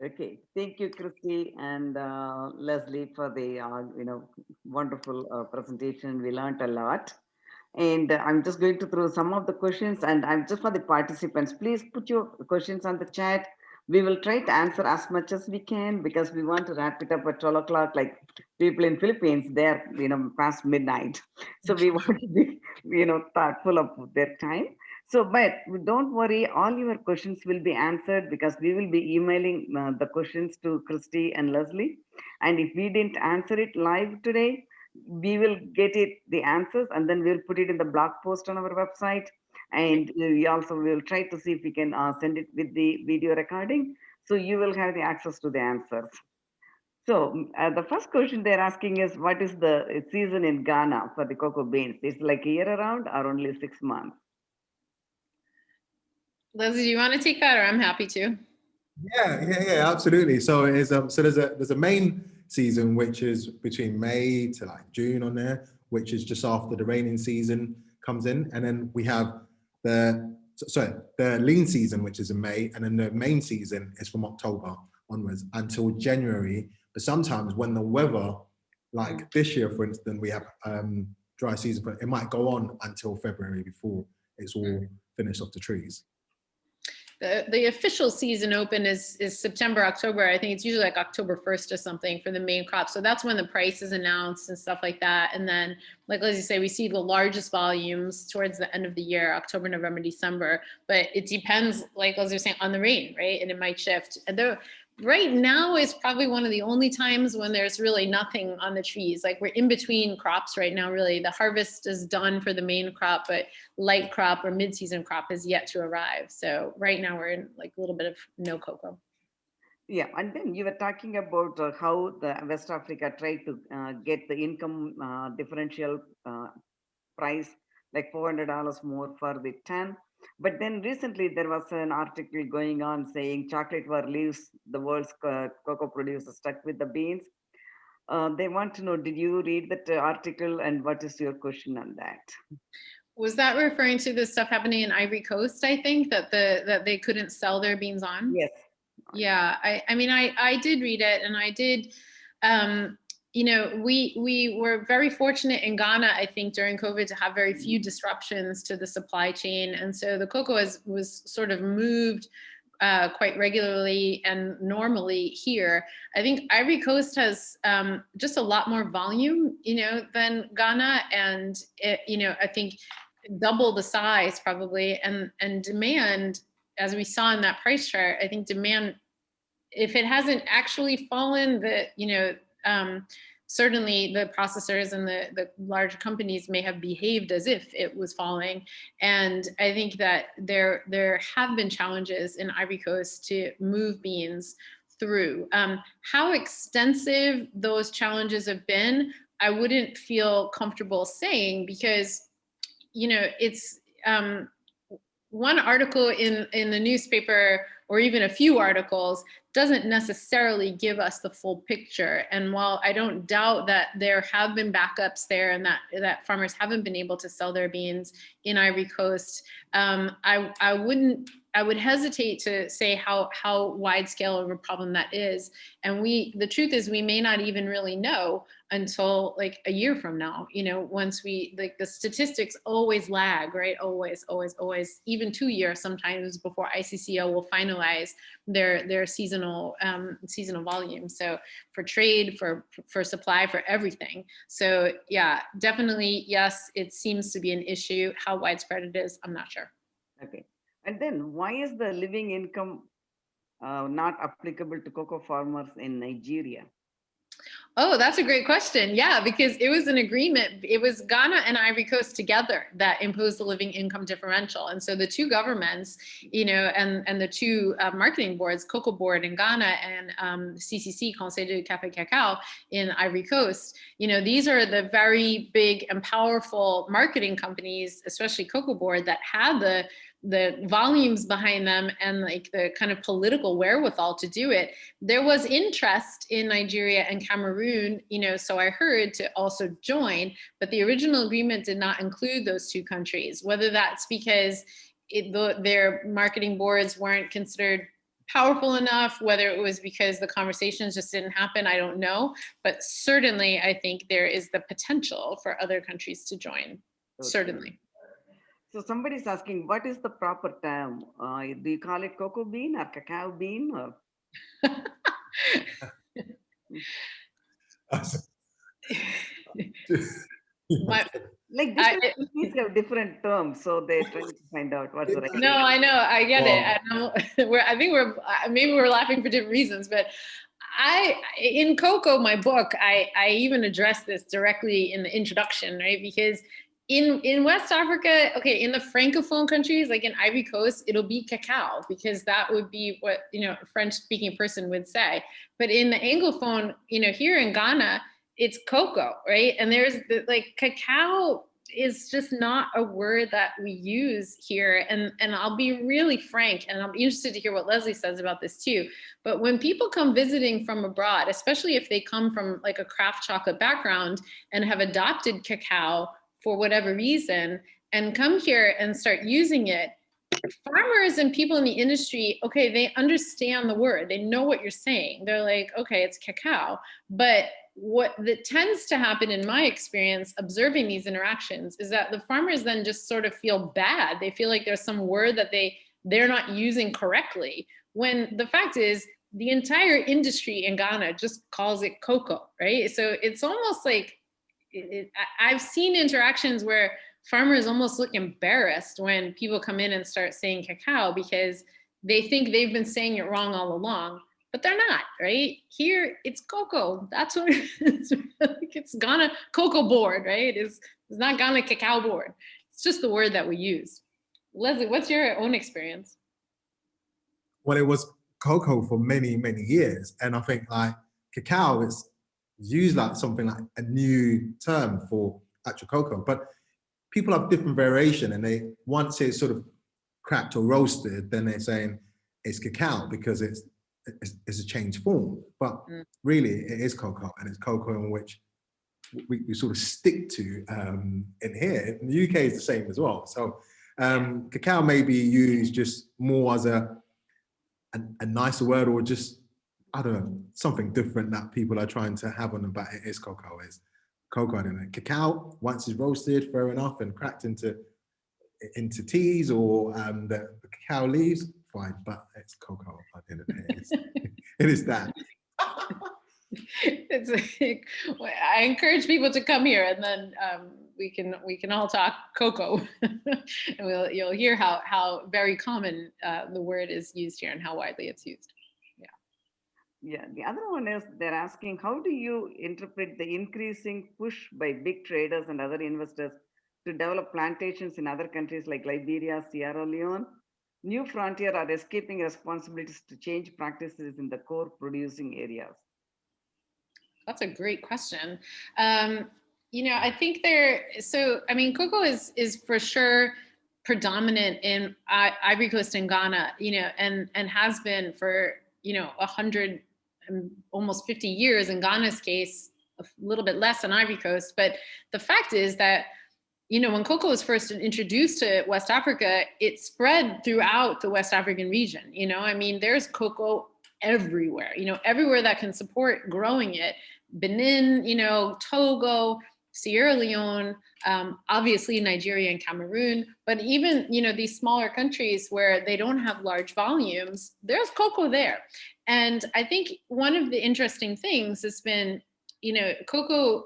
Okay, thank you, Christy and Leissle, for the wonderful presentation. We learned a lot, and I'm just going to throw some of the questions, and I'm just for the participants. Please put your questions on the chat. We will try to answer as much as we can because we want to wrap it up at 12 o'clock. Like people in Philippines, they're past midnight, so we want to be thoughtful of their time. So, but don't worry, all your questions will be answered because we will be emailing the questions to Christy and Leissle. And if we didn't answer it live today, we will get it the answers and then we'll put it in the blog post on our website. And we also will try to see if we can send it with the video recording. So you will have the access to the answers. So the first question they're asking is, what is the season in Ghana for the cocoa beans? It's like a year around or only 6 months? Leissle, do you want to take that, or I'm happy to? Yeah, absolutely. So it is. So there's a main season which is between May to like June on there, which is just after the raining season comes in, and then we have the lean season, which is in May, and then the main season is from October onwards until January. But sometimes when the weather, like this year, for instance, we have dry season, but it might go on until February before it's all finished off the trees. The official season open is September, October. I think it's usually like October 1st or something for the main crop. So that's when the price is announced and stuff like that. And then, like Leissle say, we see the largest volumes towards the end of the year, October, November, December. But it depends, like Leissle was saying, on the rain, right? And it might shift. Right now is probably one of the only times when there's really nothing on the trees. Like we're in between crops right now, really. The harvest is done for the main crop, but light crop or mid-season crop is yet to arrive. So right now we're in like a little bit of no cocoa. Yeah, and then you were talking about how the West Africa tried to get the income differential price, like $400 more for the ton. But then recently there was an article going on saying chocolate war leaves the world's cocoa producers stuck with the beans. They want to know, did you read that article and what is your question on that? Was that referring to the stuff happening in Ivory Coast, I think, that they couldn't sell their beans on? Yes. Yeah, I mean, I did read it, and I did, we were very fortunate in Ghana, I think, during COVID to have very few disruptions to the supply chain. And so the cocoa was sort of moved quite regularly and normally here. I think Ivory Coast has just a lot more volume, than Ghana, and I think double the size probably, and demand, as we saw in that price chart, I think demand, if it hasn't actually fallen, certainly the processors and the large companies may have behaved as if it was falling. And I think that there have been challenges in Ivory Coast to move beans through. How extensive those challenges have been, I wouldn't feel comfortable saying, because it's one article in the newspaper, or even a few articles, doesn't necessarily give us the full picture. And while I don't doubt that there have been backups there and that farmers haven't been able to sell their beans in Ivory Coast, I would hesitate to say how wide scale of a problem that is. And the truth is, we may not even really know until like a year from now, once the statistics always lag, right? Always, even 2 years sometimes before ICCO will finalize their seasonal volume. So for trade, for supply, for everything. So yeah, definitely, yes, it seems to be an issue. How widespread it is, I'm not sure. Okay. And then why is the living income not applicable to cocoa farmers in Nigeria? Oh, that's a great question. Yeah, because it was an agreement. It was Ghana and Ivory Coast together that imposed the living income differential. And so the two governments, and the two marketing boards, Cocoa Board in Ghana and CCC, Conseil du Café Cacao in Ivory Coast, these are the very big and powerful marketing companies, especially Cocoa Board, that had the volumes behind them and like the kind of political wherewithal to do it. There was interest in Nigeria and Cameroon, so I heard, to also join, but the original agreement did not include those two countries, whether that's because their marketing boards weren't considered powerful enough. Whether it was because the conversations just didn't happen, I don't know. But certainly, I think there is the potential for other countries to join. Okay. Certainly. So somebody's asking, what is the proper term? Do you call it cocoa bean or cacao bean? Or? Like different countries have different terms, so they're trying to find out what's the right. No, I know, I get it. I think maybe we're laughing for different reasons, but in Cocoa, my book, I even address this directly in the introduction, right? Because in West Africa, okay, in the Francophone countries, like in Ivory Coast, it'll be cacao, because that would be what, a French-speaking person would say. But in the Anglophone, here in Ghana, it's cocoa, right? And there's cacao is just not a word that we use here. And I'll be really frank, and I'll be interested to hear what Leissle says about this too. But when people come visiting from abroad, especially if they come from like a craft chocolate background and have adopted cacao for whatever reason, and come here and start using it, farmers and people in the industry, okay, they understand the word. They know what you're saying. They're like, okay, it's cacao. But what that tends to happen in my experience observing these interactions is that the farmers then just sort of feel bad. They feel like there's some word that they're not using correctly, when the fact is the entire industry in Ghana just calls it cocoa, right? So it's almost like, I've seen interactions where farmers almost look embarrassed when people come in and start saying cacao, because they think they've been saying it wrong all along, but they're not, right? Here, it's cocoa. That's what it's Ghana cocoa board, right? It's not Ghana cacao board. It's just the word that we use. Leissle, what's your own experience? Well, it was cocoa for many, many years. And I think like cacao is used like something like a new term for actual cocoa. But people have different variation, and once it's sort of cracked or roasted, then they're saying it's cacao because it's a changed form. But really it is cocoa, and it's cocoa in which we sort of stick to in here. In the UK is the same as well. So cacao may be used just more as a nicer word, or just, I don't know, something different that people are trying to have on about it is cocoa. Is cocoa, I don't know. Cacao, once it's roasted, fair enough, and cracked into teas or the cacao leaves, fine, but it's cocoa at the end of the day. It is that. It's like, I encourage people to come here, and then we can all talk cocoa, and you'll hear how very common the word is used here and how widely it's used. Yeah, the other one is they're asking, how do you interpret the increasing push by big traders and other investors to develop plantations in other countries like Liberia, Sierra Leone? New Frontier are escaping responsibilities to change practices in the core producing areas. That's a great question. I think cocoa is for sure predominant in Ivory Coast and Ghana, and has been for 100 and almost 50 years. In Ghana's case, a little bit less than Ivory Coast. But the fact is that when cocoa was first introduced to West Africa, it spread throughout the West African region. There's cocoa everywhere. Everywhere that can support growing it. Benin, Togo, Sierra Leone, obviously Nigeria and Cameroon, but even, these smaller countries where they don't have large volumes, there's cocoa there. And I think one of the interesting things has been, cocoa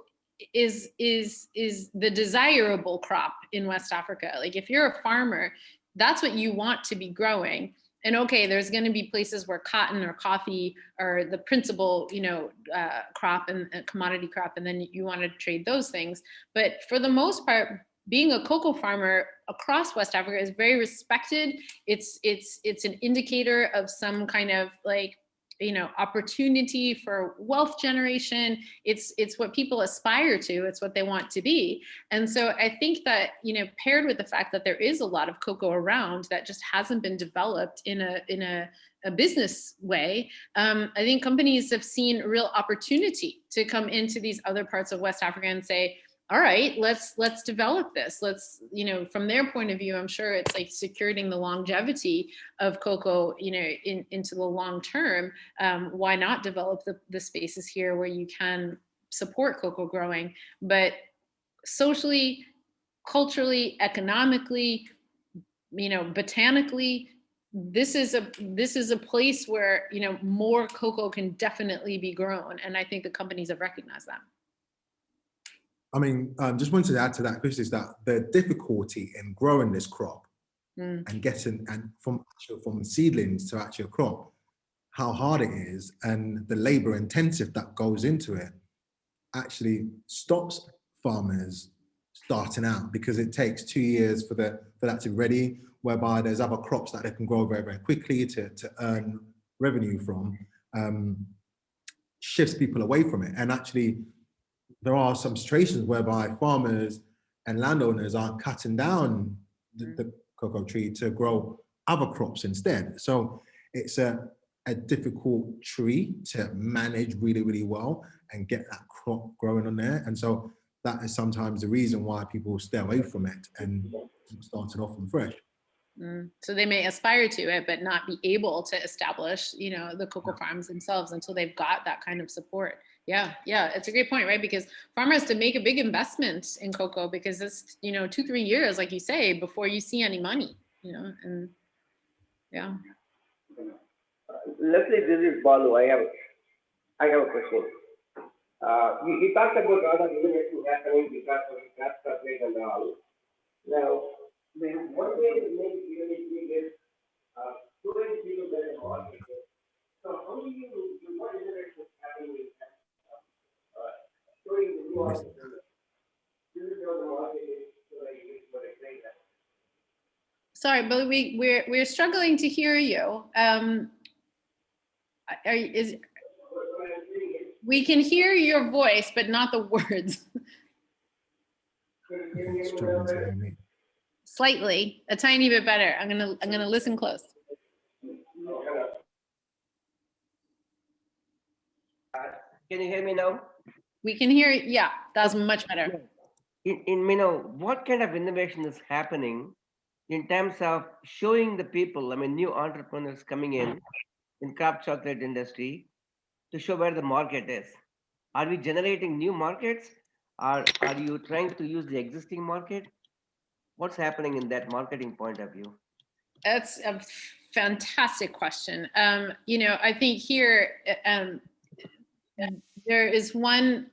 is the desirable crop in West Africa. Like if you're a farmer, that's what you want to be growing. And okay, there's going to be places where cotton or coffee are the principal, crop and commodity crop, and then you want to trade those things. But for the most part, being a cocoa farmer across West Africa is very respected. It's an indicator of some kind of opportunity for wealth generation. It's what people aspire to. It's what they want to be. And so I think that, paired with the fact that there is a lot of cocoa around that just hasn't been developed in a business way, I think companies have seen real opportunity to come into these other parts of West Africa and say, all right, let's develop this. Let's, you know, from their point of view, I'm sure it's like securing the longevity of cocoa, you know, into the long term. Why not develop the spaces here where you can support cocoa growing, but socially, culturally, economically, you know, botanically, this is a place where, you know, more cocoa can definitely be grown, and I think the companies have recognized that. I mean, just wanted to add to that, Chris, is that the difficulty in growing this crop and getting, and from seedlings to actually a crop, how hard it is, and the labor intensive that goes into it actually stops farmers starting out, because it takes 2 years for that to be ready, whereby there's other crops that they can grow very, very quickly to earn revenue from, shifts people away from it. And actually, there are some situations whereby farmers and landowners are cutting down the cocoa tree to grow other crops instead. So it's a difficult tree to manage really, really well and get that crop growing on there. And so that is sometimes the reason why people stay away from it and start it off from fresh. So they may aspire to it, but not be able to establish, you know, the cocoa farms themselves until they've got that kind of support. Yeah, it's a great point, right? Because farmers have to make a big investment in cocoa, because it's, you know, 2-3 years, like you say, before you see any money, you know, and yeah. Leissle, this is Balu. I have a question. You talked about all the innovation happening because of the tax rate and all. Now, one way to make it really big is showing people that are market. So how do you what innovation is happening with showing the new entrepreneurs? This is how the market is, so that you get what I say that. Sorry, but we're struggling to hear you. We can hear your voice, but not the words. Struggling to hear me. Slightly, a tiny bit better. I'm gonna listen close. Can you hear me now? We can hear, yeah, that's much better. What kind of innovation is happening in terms of showing the people, I mean, new entrepreneurs coming in craft chocolate industry, to show where the market is? Are we generating new markets? Are you trying to use the existing market? What's happening in that marketing point of view? That's a fantastic question. You know, I think here there is one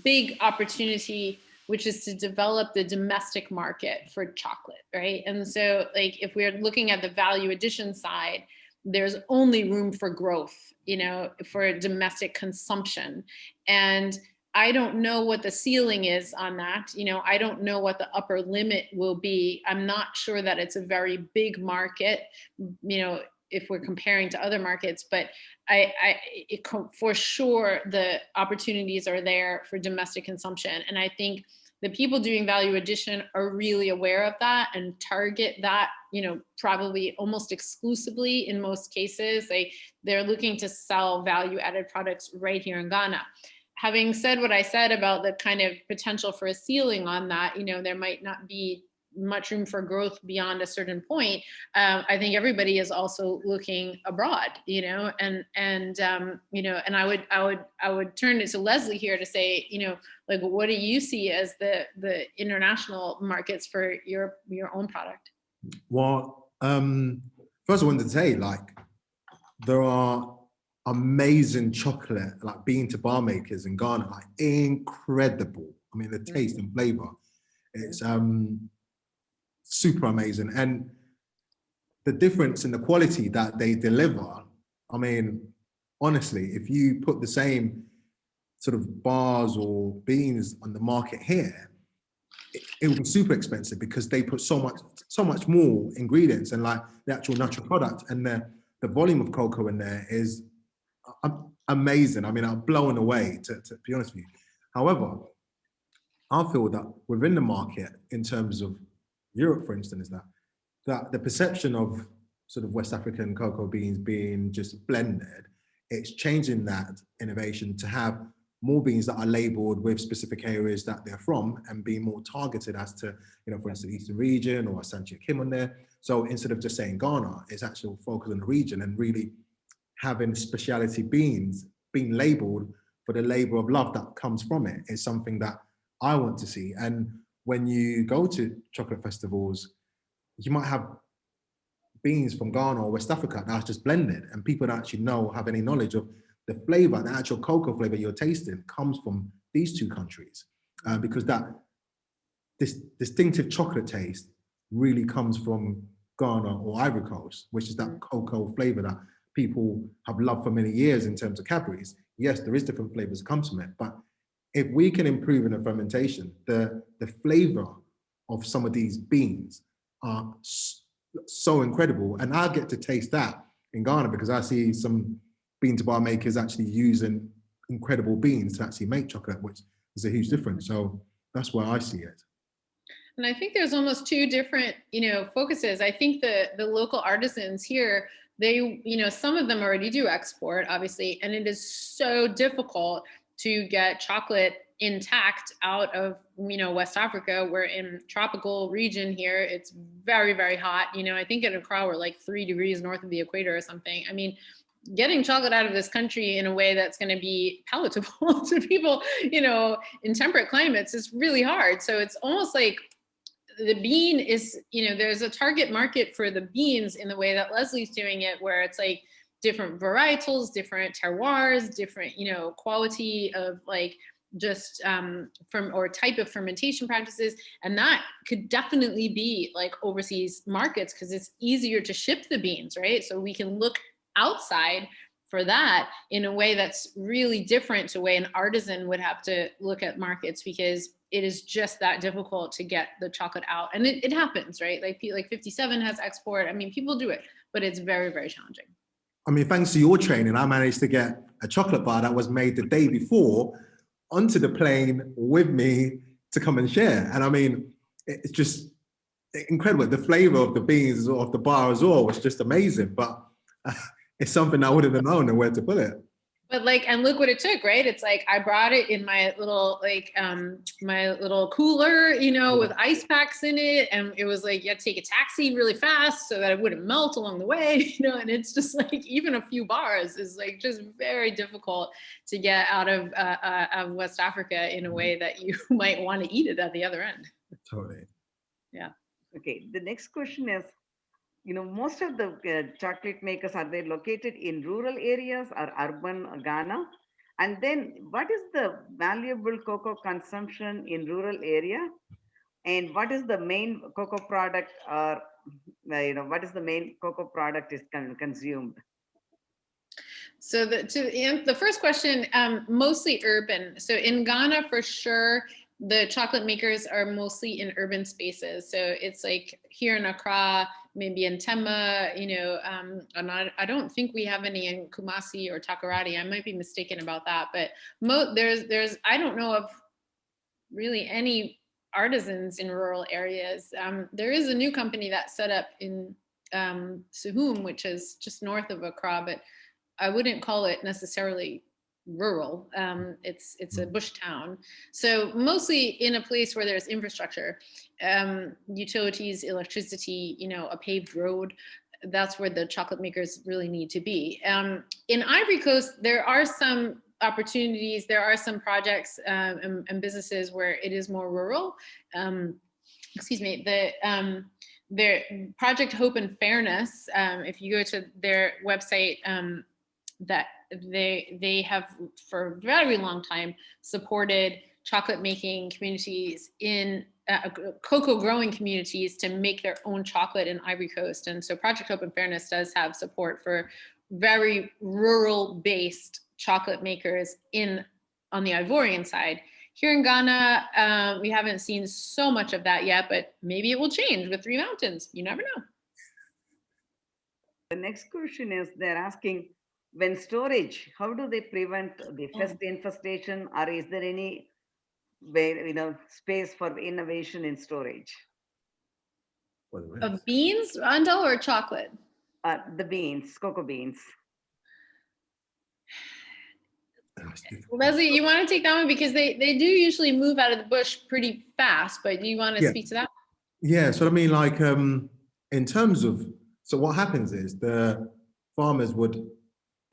big opportunity, which is to develop the domestic market for chocolate, right? And so, like, if we're looking at the value addition side, there's only room for growth, you know, for domestic consumption. And I don't know what the ceiling is on that. You know, I don't know what the upper limit will be. I'm not sure that it's a very big market, you know, if we're comparing to other markets, but for sure, the opportunities are there for domestic consumption. And I think the people doing value addition are really aware of that and target that, you know, probably almost exclusively in most cases. They're looking to sell value added products right here in Ghana. Having said what I said about the kind of potential for a ceiling on that, you know, there might not be much room for growth beyond a certain point. I think everybody is also looking abroad, you know, and you know, and I would turn it to Leissle here to say, you know, like, what do you see as the international markets for your own product? Well, first I wanted to say, like, there are amazing chocolate, like bean to bar makers in Ghana, like incredible. I mean, the taste and flavor, it's super amazing. And the difference in the quality that they deliver, I mean, honestly, if you put the same sort of bars or beans on the market here, it would be super expensive, because they put so much more ingredients and like the actual natural product, and the volume of cocoa in there is amazing. I mean, I'm blown away, to be honest with you. However, I feel that within the market, in terms of Europe, for instance, is that the perception of sort of West African cocoa beans being just blended, it's changing that innovation to have more beans that are labeled with specific areas that they're from and be more targeted as to, for instance, the Eastern region or 𝗪𝗂𝗃 on there. So instead of just saying Ghana, it's actually focused on the region and really having specialty beans being labeled for the labor of love that comes from it is something that I want to see. And when you go to chocolate festivals, you might have beans from Ghana or West Africa that's just blended, and people don't actually have any knowledge of the flavor, the actual cocoa flavor you're tasting comes from these two countries, because this distinctive chocolate taste really comes from Ghana or Ivory Coast, which is that cocoa flavor that people have loved for many years in terms of Cadbury's. Yes, there is different flavors that comes from it, but if we can improve in the fermentation, the flavor of some of these beans are so incredible. And I get to taste that in Ghana because I see some bean-to-bar makers actually using incredible beans to actually make chocolate, which is a huge difference. So that's where I see it. And I think there's almost two different, focuses. I think the local artisans here, they, some of them already do export, obviously, and it is so difficult to get chocolate intact out of, West Africa. We're in tropical region here. It's very, very hot. I think in Accra, we're like 3 degrees north of the equator or something. I mean, getting chocolate out of this country in a way that's going to be palatable to people, in temperate climates is really hard. So it's almost like the bean is, there's a target market for the beans in the way that Leslie's doing it, where it's like different varietals, different terroirs, different, quality of like just or type of fermentation practices. And that could definitely be like overseas markets because it's easier to ship the beans, right? So we can look outside for that in a way that's really different to the way an artisan would have to look at markets, because it is just that difficult to get the chocolate out. And it happens, right? Like 57 has export. I mean, people do it, but it's very, very challenging. I mean, thanks to your training, I managed to get a chocolate bar that was made the day before onto the plane with me to come and share. And I mean, it's just incredible. The flavor of the beans of the bar as well was just amazing, but it's something I wouldn't have known and where to put it. But like, and look what it took, right? It's like, I brought it in my little, like, my little cooler, with ice packs in it. And it was like, you had to take a taxi really fast so that it wouldn't melt along the way, and it's just like, even a few bars is like just very difficult to get out of West Africa in a way that you might want to eat it at the other end. Totally. Yeah. Okay, the next question is, most of the chocolate makers, are they located in rural areas or urban Ghana? And then what is the valuable cocoa consumption in rural area? And what is the main cocoa product, or, what is the main cocoa product is consumed? So the first question, mostly urban. So in Ghana, for sure, the chocolate makers are mostly in urban spaces. So it's like here in Accra, maybe in Tema, and I don't think we have any in Kumasi or Takoradi. I might be mistaken about that, but there's I don't know of really any artisans in rural areas. There is a new company that set up in Suhum, which is just north of Accra, but I wouldn't call it necessarily rural. It's a bush town. So mostly in a place where there's infrastructure, utilities, electricity, a paved road. That's where the chocolate makers really need to be. In Ivory Coast, there are some opportunities, there are some projects and businesses where it is more rural. Excuse me, their Project Hope and Fairness, if you go to their website, that they have for a very long time supported chocolate making communities in cocoa growing communities to make their own chocolate in Ivory Coast. And so Project Hope and Fairness does have support for very rural based chocolate makers on the Ivorian side. Here in Ghana, we haven't seen so much of that yet, but maybe it will change with Three Mountains. You never know. The next question is, they're asking, when storage, how do they prevent the pest infestation, or is there any way, space for innovation in storage? Of beans, Randall, or chocolate? The beans, cocoa beans. it's difficult. Leissle, you want to take that one because they do usually move out of the bush pretty fast, but do you want to speak to that? Yeah, so I mean, like, in terms of, so what happens is the farmers would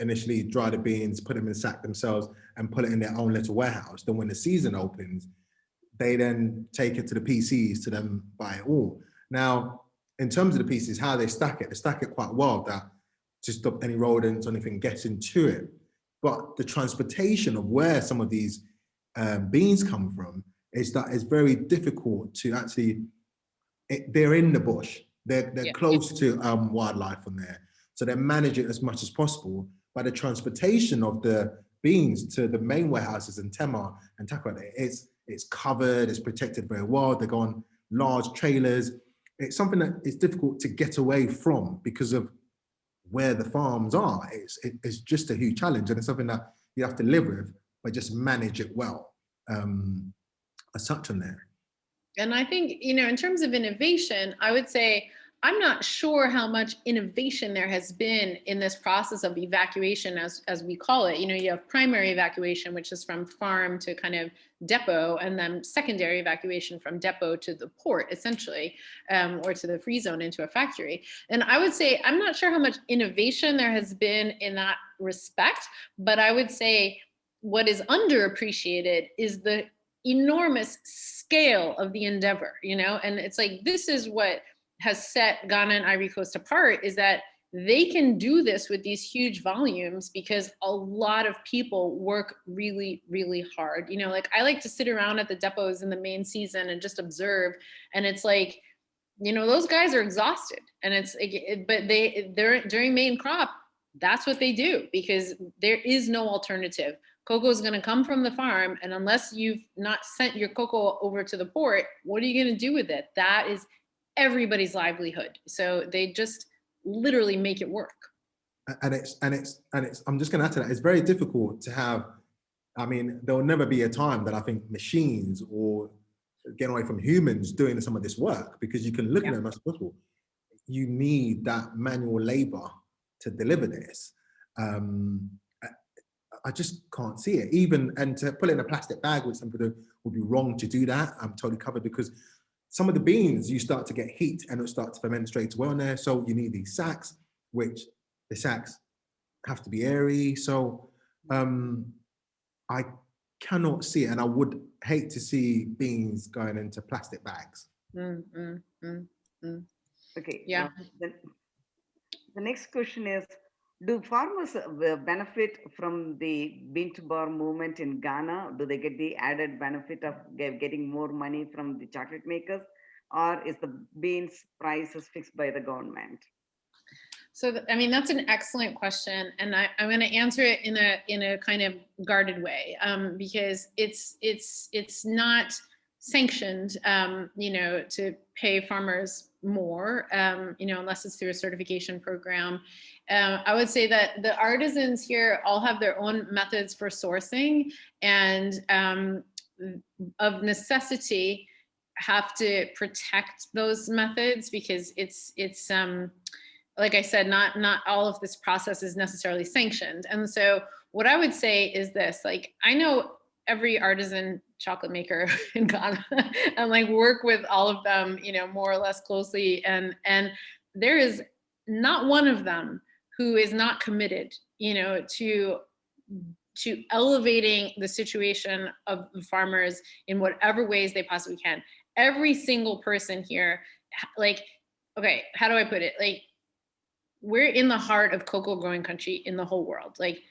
initially dry the beans, put them in a sack themselves and put it in their own little warehouse. Then when the season opens, they then take it to the PCs to then buy it all. Now, in terms of the PCs, how they stack it quite well that to stop any rodents or anything getting to it. But the transportation of where some of these beans come from is that it's very difficult to actually, they're in the bush, they're close to wildlife on there. So they manage it as much as possible. But the transportation of the beans to the main warehouses in Tema and Takwa, it's covered, it's protected very well. They go on large trailers. It's something that is difficult to get away from because of where the farms are. It's just a huge challenge, and it's something that you have to live with, but just manage it well. As such on there. And I think, in terms of innovation, I would say, I'm not sure how much innovation there has been in this process of evacuation, as we call it. You have primary evacuation, which is from farm to kind of depot, and then secondary evacuation from depot to the port, essentially, or to the free zone into a factory. And I would say, I'm not sure how much innovation there has been in that respect, but I would say what is underappreciated is the enormous scale of the endeavor, and it's like, this is what has set Ghana and Ivory Coast apart, is that they can do this with these huge volumes because a lot of people work really, really hard. Like, I like to sit around at the depots in the main season and just observe. And it's like, those guys are exhausted, and it's, but they're during main crop, that's what they do because there is no alternative. Cocoa is going to come from the farm, and unless you've not sent your cocoa over to the port, what are you going to do with it? That is everybody's livelihood. So they just literally make it work. And it's I'm just going to add to that, it's very difficult to have, I mean, there'll never be a time that I think machines or get away from humans doing some of this work, because you can look at them as possible. You need that manual labor to deliver this. I just can't see it. Even, and to put it in a plastic bag, which some people would be wrong to do that. I'm totally covered, because some of the beans, you start to get heat and it'll start to ferment straight away on there. So you need these sacks, which the sacks have to be airy. So I cannot see it, and I would hate to see beans going into plastic bags. Okay. Yeah. The next question is, do farmers benefit from the bean to bar movement in Ghana? Do they get the added benefit of getting more money from the chocolate makers, or is the beans prices fixed by the government? So, I mean, that's an excellent question, and I'm going to answer it in a kind of guarded way, because it's not sanctioned, to pay farmers more, unless it's through a certification program. I would say that the artisans here all have their own methods for sourcing, and of necessity have to protect those methods, because it's like I said, not all of this process is necessarily sanctioned. And so what I would say is this, like, I know every artisan chocolate maker in Ghana and like work with all of them, more or less closely. And there is not one of them who is not committed, to elevating the situation of the farmers in whatever ways they possibly can. Every single person here, like, okay, how do I put it? Like, we're in the heart of cocoa growing country in the whole world. Like,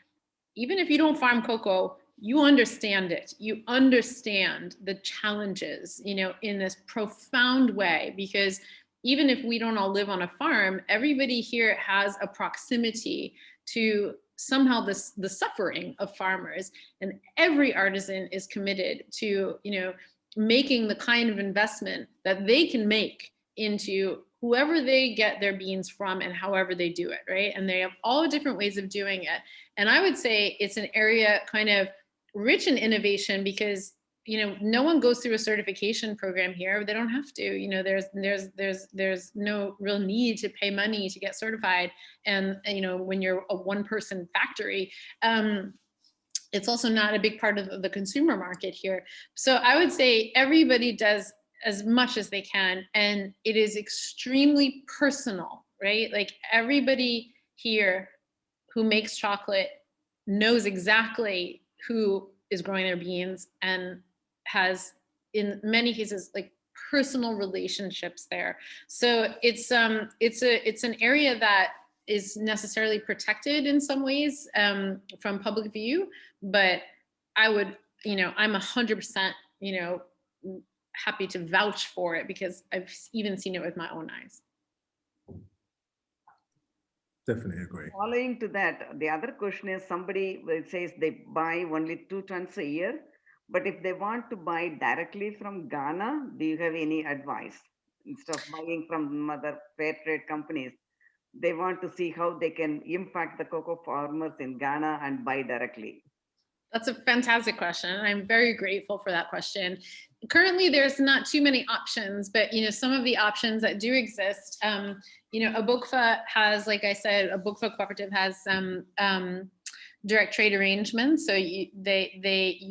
even if you don't farm cocoa, you understand it. You understand the challenges, in this profound way, because even if we don't all live on a farm, everybody here has a proximity to somehow the suffering of farmers. And every artisan is committed to, making the kind of investment that they can make into whoever they get their beans from and however they do it, right? And they have all different ways of doing it. And I would say it's an area kind of rich in innovation, because no one goes through a certification program here. They don't have to. There's no real need to pay money to get certified. And when you're a one-person factory, it's also not a big part of the consumer market here. So I would say everybody does as much as they can, and it is extremely personal, right? Like everybody here who makes chocolate knows exactly who is growing their beans and has, in many cases, like personal relationships there. So it's an area that is necessarily protected in some ways from public view, but I would, I'm 100%, happy to vouch for it because I've even seen it with my own eyes. Definitely agree. Following to that, the other question is somebody says they buy only 2 tons a year, but if they want to buy directly from Ghana, do you have any advice? Instead of buying from other fair trade companies, they want to see how they can impact the cocoa farmers in Ghana and buy directly. That's a fantastic question. I'm very grateful for that question. Currently, there's not too many options, but some of the options that do exist, 𝗪𝗶𝗀𝗀 has, like I said, 𝗪𝗶𝗀𝗀 cooperative has direct trade arrangements. So you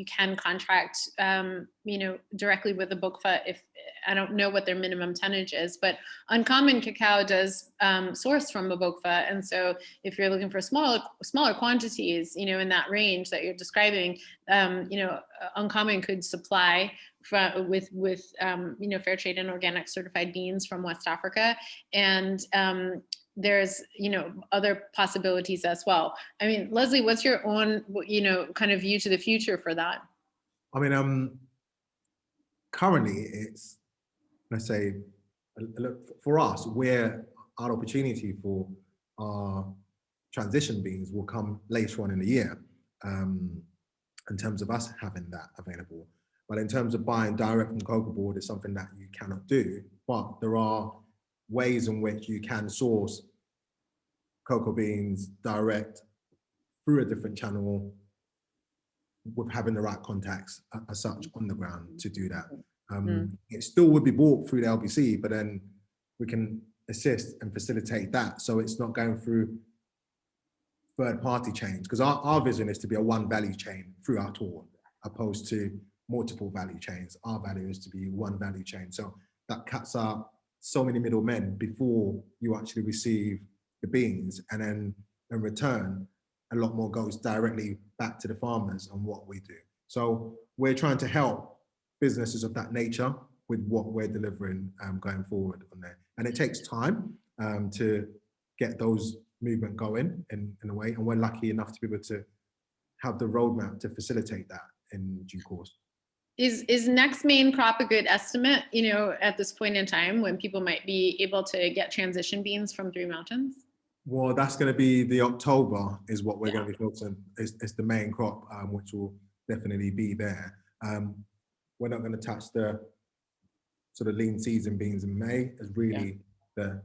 can contract, directly with 𝗪𝗶𝗀𝗀. If I don't know what their minimum tonnage is, but Uncommon Cacao does source from 𝗪𝗶𝗀𝗀. And so if you're looking for smaller quantities, in that range that you're describing, Uncommon could supply with fair trade and organic certified beans from West Africa. And there's other possibilities as well. I mean, Leissle, what's your own kind of view to the future for that? I mean, currently it's, let's say, for us, where our opportunity for our transition beans will come later on in the year, in terms of us having that available. But in terms of buying direct from cocoa board is something that you cannot do, but there are ways in which you can source cocoa beans direct through a different channel with having the right contacts as such on the ground to do that. It still would be bought through the LBC, but then we can assist and facilitate that. So it's not going through third-party chains, because our vision is to be a one value chain throughout all, opposed to multiple value chains. Our value is to be one value chain. So that cuts out so many middlemen before you actually receive the beans, and then in return, a lot more goes directly back to the farmers on what we do. So we're trying to help businesses of that nature with what we're delivering going forward on there. And it takes time to get those movement going in a way, and we're lucky enough to be able to have the roadmap to facilitate that in due course. Is next main crop a good estimate, at this point in time when people might be able to get transition beans from Three Mountains? Well, that's going to be the October is what we're going to be focusing. It's the main crop, which will definitely be there. We're not going to touch the sort of lean season beans in May, as really the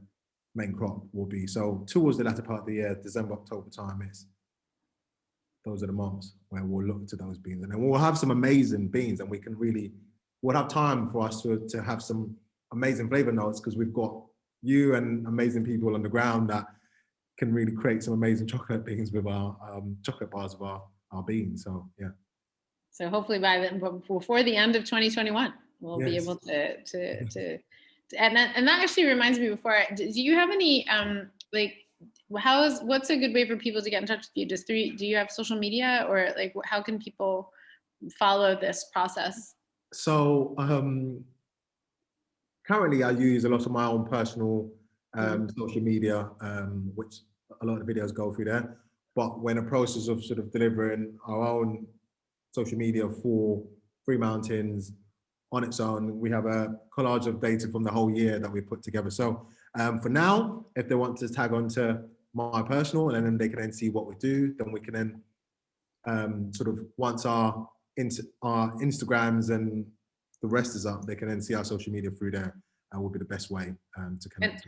main crop will be. So towards the latter part of the year, December, October time, those are the months where we'll look to those beans. And then we'll have some amazing beans, and we'll have time for us to have some amazing flavor notes, because we've got you and amazing people on the ground that can really create some amazing chocolate beans with our chocolate bars of our beans. So yeah. So hopefully before the end of 2021, we'll be able to and that actually reminds me, do you have any what's a good way for people to get in touch with you? Do you have social media, or how can people follow this process? So currently I use a lot of my own personal social media, which a lot of the videos go through there. But we're in a process of sort of delivering our own social media for Three Mountains on its own. We have a collage of data from the whole year that we put together. So for now, if they want to tag onto my personal, and then they can then see what we do, then we can then sort of, once our Instagrams and the rest is up, they can then see our social media through there. Will be the best way to connect.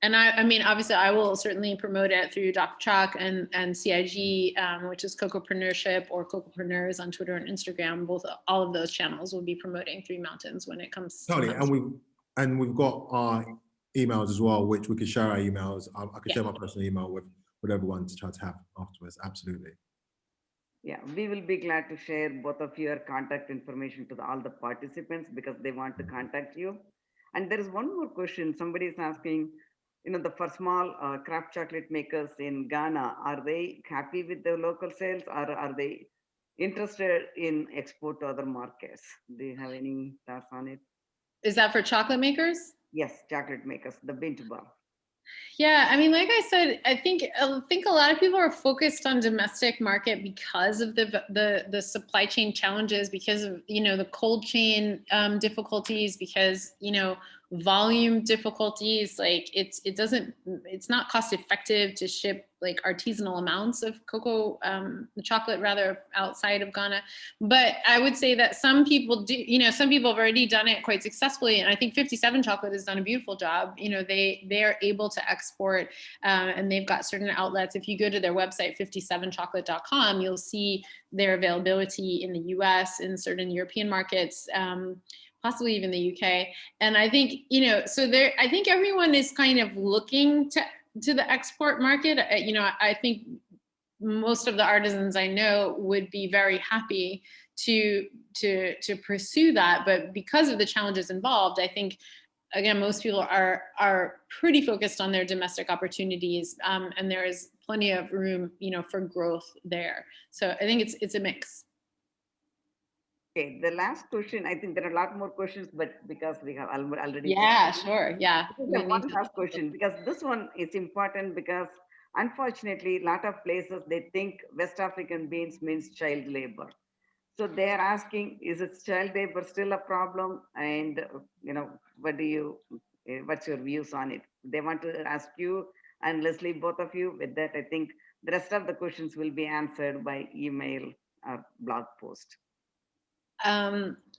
And I mean, obviously, I will certainly promote it through Dr. Choc and CIG, which is Cocoapreneurship or Cocopreneurs on Twitter and Instagram. All of those channels will be promoting Three Mountains when it comes. Totally, and we've got our emails as well, which we can share our emails. I can share my personal email with everyone to try to have afterwards. Absolutely. Yeah, we will be glad to share both of your contact information to all the participants because they want to contact you. And there is one more question. Somebody is asking, for small craft chocolate makers in Ghana, are they happy with the local sales or are they interested in export to other markets? Do you have any thoughts on it? Is that for chocolate makers? Yes, chocolate makers, the 𝗵𝗶𝗀𝗀. Yeah, I mean, like I said, I think a lot of people are focused on domestic market because of the supply chain challenges, because of the cold chain difficulties, because volume difficulties. Like it's not cost effective to ship like artisanal amounts of cocoa, the chocolate rather, outside of Ghana. But I would say that some people do, some people have already done it quite successfully. And I think 57 Chocolate has done a beautiful job. They are able to export and they've got certain outlets. If you go to their website, 57chocolate.com, you'll see their availability in the US, in certain European markets, possibly even the UK. And I think, so I think everyone is kind of looking to the export market. I think most of the artisans I know would be very happy to pursue that. But because of the challenges involved, I think, again, most people are pretty focused on their domestic opportunities, and there is plenty of room, for growth there. So I think it's a mix. Okay, the last question, I think there are a lot more questions, but because we have already. Yeah, sure. Yeah. One last question, because this one is important because unfortunately, a lot of places, they think West African beans means child labor. So they are asking, is it child labor still a problem? And, what's your views on it? They want to ask you and Leissle, both of you. With that, I think the rest of the questions will be answered by email or blog post.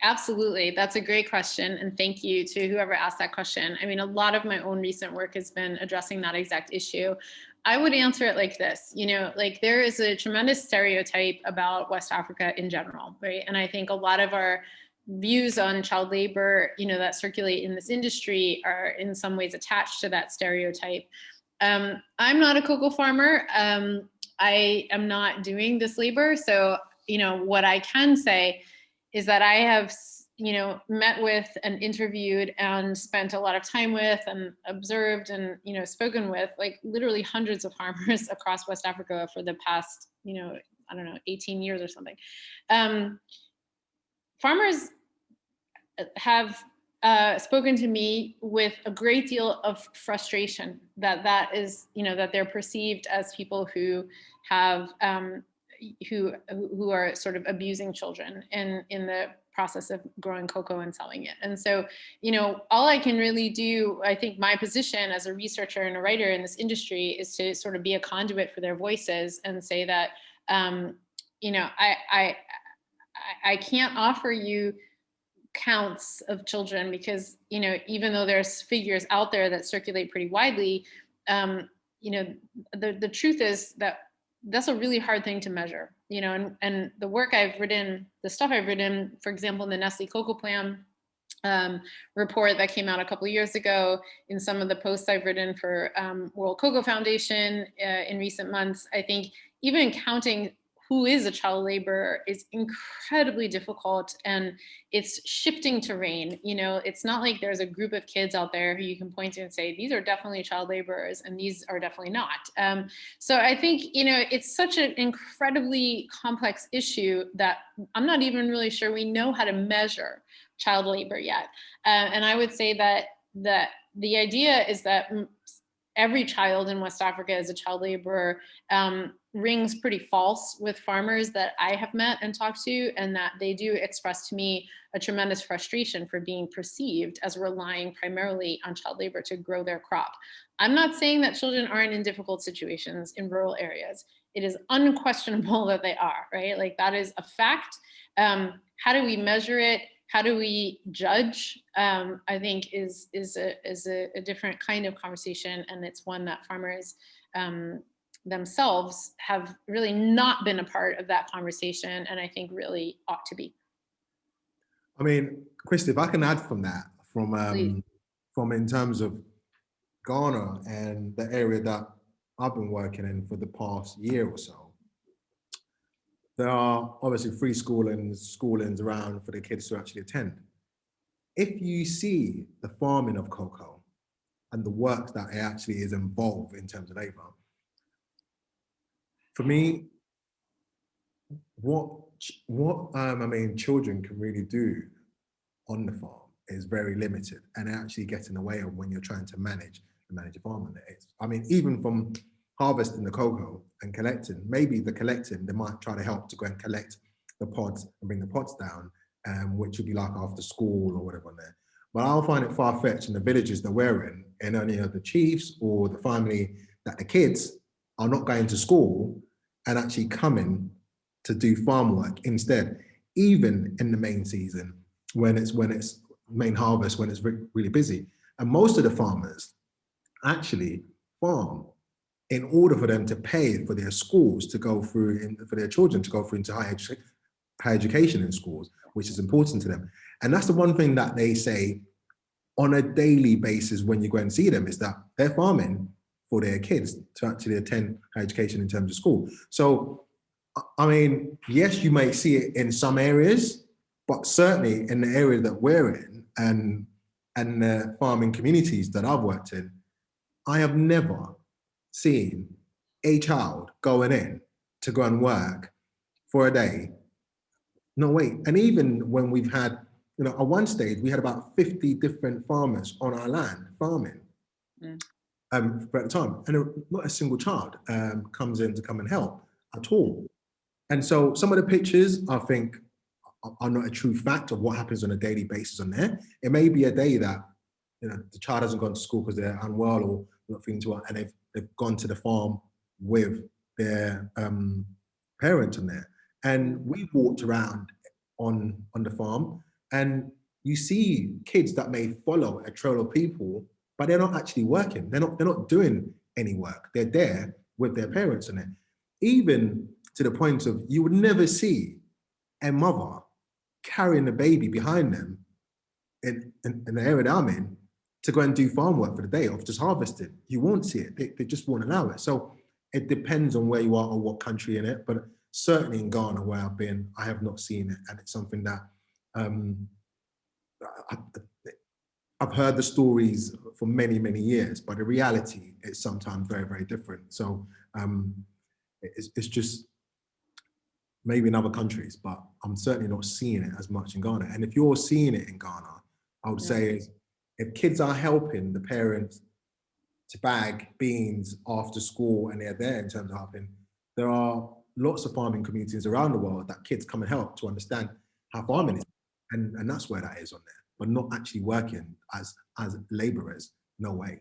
Absolutely. That's a great question. And thank you to whoever asked that question. I mean, a lot of my own recent work has been addressing that exact issue. I would answer it like this, like there is a tremendous stereotype about West Africa in general, right? And I think a lot of our views on child labor, that circulate in this industry are in some ways attached to that stereotype. I'm not a cocoa farmer. I am not doing this labor. So, what I can say is that I have, met with and interviewed and spent a lot of time with and observed and, spoken with like literally hundreds of farmers across West Africa for the past, 18 years or something. Farmers have spoken to me with a great deal of frustration that is, that they're perceived as people who have, who are sort of abusing children in the process of growing cocoa and selling it. And so, all I can really do, I think my position as a researcher and a writer in this industry is to sort of be a conduit for their voices and say that, I can't offer you counts of children because, even though there's figures out there that circulate pretty widely, the truth is that that's a really hard thing to measure, and the work I've written, the stuff I've written, for example, in the Nestle Cocoa Plan report that came out a couple of years ago, in some of the posts I've written for World Cocoa Foundation in recent months, I think even counting who is a child laborer is incredibly difficult, and it's shifting terrain. It's not like there's a group of kids out there who you can point to and say, these are definitely child laborers and these are definitely not. So I think, it's such an incredibly complex issue that I'm not even really sure we know how to measure child labor yet. And I would say that the idea is that every child in West Africa is a child laborer rings pretty false with farmers that I have met and talked to, and that they do express to me a tremendous frustration for being perceived as relying primarily on child labor to grow their crop. I'm not saying that children aren't in difficult situations in rural areas. It is unquestionable that they are, right? Like that is a fact. How do we measure it? How do we judge? I think is a different kind of conversation, and it's one that farmers themselves have really not been a part of that conversation, and I think really ought to be. I mean, Christy, if I can add from that, from in terms of Ghana and the area that I've been working in for the past year or so, there are obviously free schoolings around for the kids to actually attend. If you see the farming of cocoa and the work that it actually is involved in terms of labor, for me, what I mean, children can really do on the farm is very limited, and it actually gets in the way of when you're trying to manage a farm. I mean, even from harvesting the cocoa and collecting, maybe the collecting, they might try to help to go and collect the pods and bring the pods down, which would be like after school or whatever on there. But I'll find it far-fetched in the villages that we're in any of the chiefs or the family, that the kids are not going to school and actually coming to do farm work instead, even in the main season, when it's main harvest, when it's really busy. And most of the farmers actually farm in order for them to pay for their schools to go through, for their children to go through into high education in schools, which is important to them. And that's the one thing that they say on a daily basis when you go and see them, is that they're farming for their kids to actually attend higher education in terms of school. So, I mean, yes, you may see it in some areas, but certainly in the area that we're in and the farming communities that I've worked in, I have never seen a child going in to go and work for a day. No way. And even when we've had, you know, at one stage, we had about 50 different farmers on our land farming for the time. And not a single child comes in to come and help at all. And so some of the pictures, I think, are not a true fact of what happens on a daily basis on there. It may be a day that, you know, the child hasn't gone to school because they're unwell or not feeling too well, and they've gone to the farm with their parents on there. And we walked around on the farm, and you see kids that may follow a trail of people, but they're not actually working. They're not doing any work. They're there with their parents on it. Even to the point of, you would never see a mother carrying a baby behind them in the area that I'm in to go and do farm work for the day of just harvesting. You won't see it. They just won't allow it. So it depends on where you are or what country in it. But certainly in Ghana, where I've been, I have not seen it. And it's something that I've heard the stories for many, many years, but the reality is sometimes very, very different. So it's just maybe in other countries, but I'm certainly not seeing it as much in Ghana. And if you're seeing it in Ghana, I would say is, if kids are helping the parents to bag beans after school and they're there in terms of helping, there are lots of farming communities around the world that kids come and help to understand how farming is. And that's where that is on there, but not actually working as laborers, no way.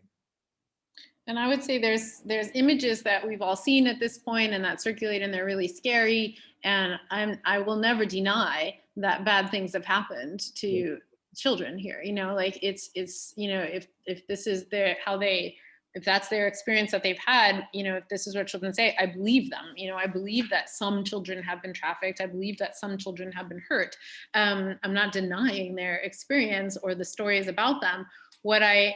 And I would say there's images that we've all seen at this point and that circulate, and they're really scary. And I will never deny that bad things have happened to children here. You know, like it's you know, if this is if that's their experience that they've had, you know, if this is what children say, I believe them. You know, I believe that some children have been trafficked. I believe that some children have been hurt. I'm not denying their experience or the stories about them. What I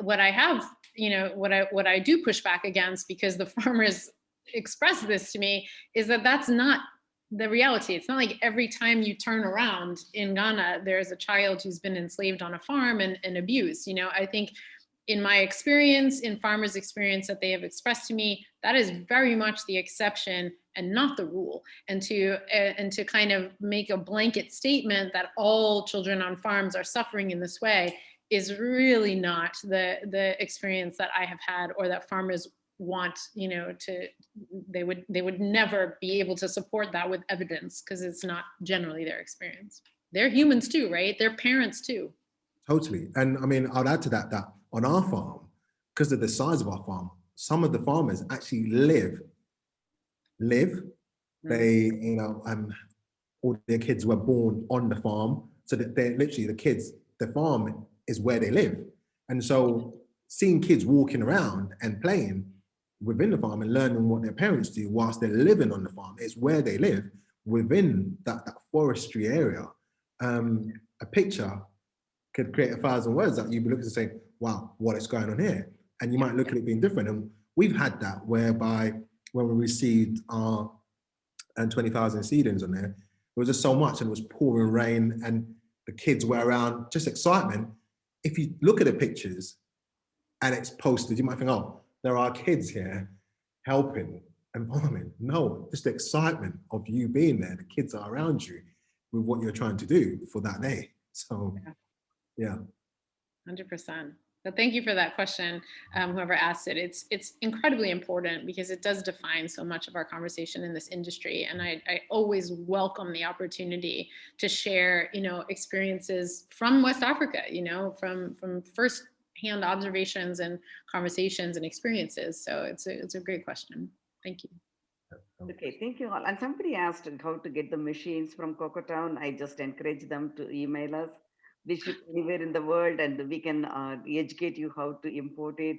have, you know, what I do push back against, because the farmers express this to me, is that that's not the reality. It's not like every time you turn around in Ghana, there's a child who's been enslaved on a farm and abused. You know, I think in my experience, in farmers' experience that they have expressed to me, that is very much the exception and not the rule. And to kind of make a blanket statement that all children on farms are suffering in this way is really not the experience that I have had, or that farmers want, you know, they would never be able to support that with evidence, because it's not generally their experience. They're humans too, right? They're parents too. Totally. And I mean, I'd add to that on our farm, because of the size of our farm, some of the farmers actually live. They, you know, all their kids were born on the farm, so that they're literally the farm is where they live. And so seeing kids walking around and playing within the farm and learning what their parents do whilst they're living on the farm is where they live, within that forestry area. A picture could create 1,000 words that you'd be looking to say, wow, what is going on here? And you might look at it being different. And we've had that whereby when we received our and 20,000 seedlings on there. It was just so much, and it was pouring rain, and the kids were around, just excitement. If you look at the pictures and it's posted, you might think, oh, there are kids here helping and farming. No, just the excitement of you being there. The kids are around you with what you're trying to do for that day. So, yeah. 100%. But thank you for that question, whoever asked it. It's incredibly important because it does define so much of our conversation in this industry. And I always welcome the opportunity to share, experiences from West Africa, from first-hand observations and conversations and experiences. So it's a great question. Thank you. Okay, thank you all. And somebody asked how to get the machines from CocoaTown. I just encourage them to email us. We ship anywhere in the world, and we can educate you how to import it.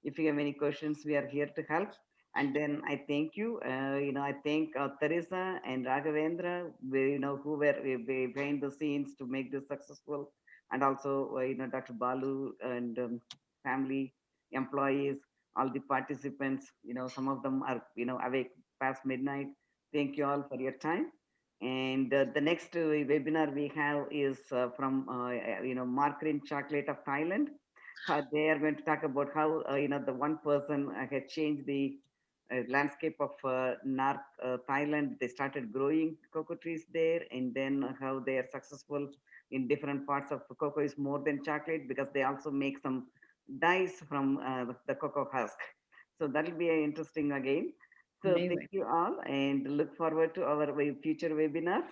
If you have any questions, we are here to help. And then I thank you. I thank Teresa and Raghavendra, who were behind the scenes to make this successful, and also Dr. Balu and family, employees, all the participants. Some of them are awake past midnight. Thank you all for your time. And the next webinar we have is from 𝗪𝗀𝗀𝗀 Chocolate of Thailand. They are going to talk about how the one person had changed the landscape of Thailand. They started growing cocoa trees there, and then how they are successful in different parts of cocoa is more than chocolate, because they also make some dyes from the cocoa husk. So that will be interesting again. So Amazing. thank you all, and look forward to our future webinars.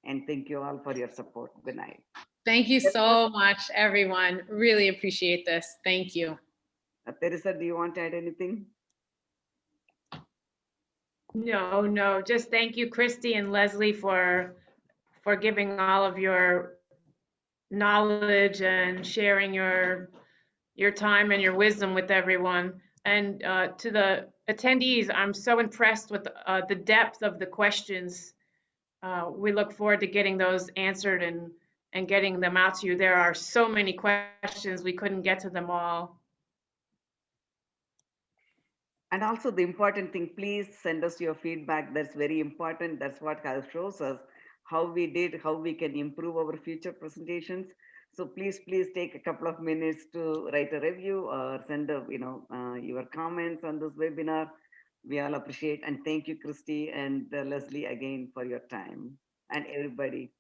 And thank you all for your support. Good night. Thank you so much, everyone. Really appreciate this. Thank you. Teresa, do you want to add anything? No. Just thank you, Christy and Leissle, for giving all of your knowledge and sharing your time and your wisdom with everyone. And to the attendees, I'm so impressed with the depth of the questions. We look forward to getting those answered and getting them out to you. There are so many questions, we couldn't get to them all. And also the important thing, please send us your feedback. That's very important. That's what shows us how we did, how we can improve our future presentations. So please take a couple of minutes to write a review or send your comments on this webinar. We all appreciate, and thank you, Christy and Leissle, again for your time, and everybody.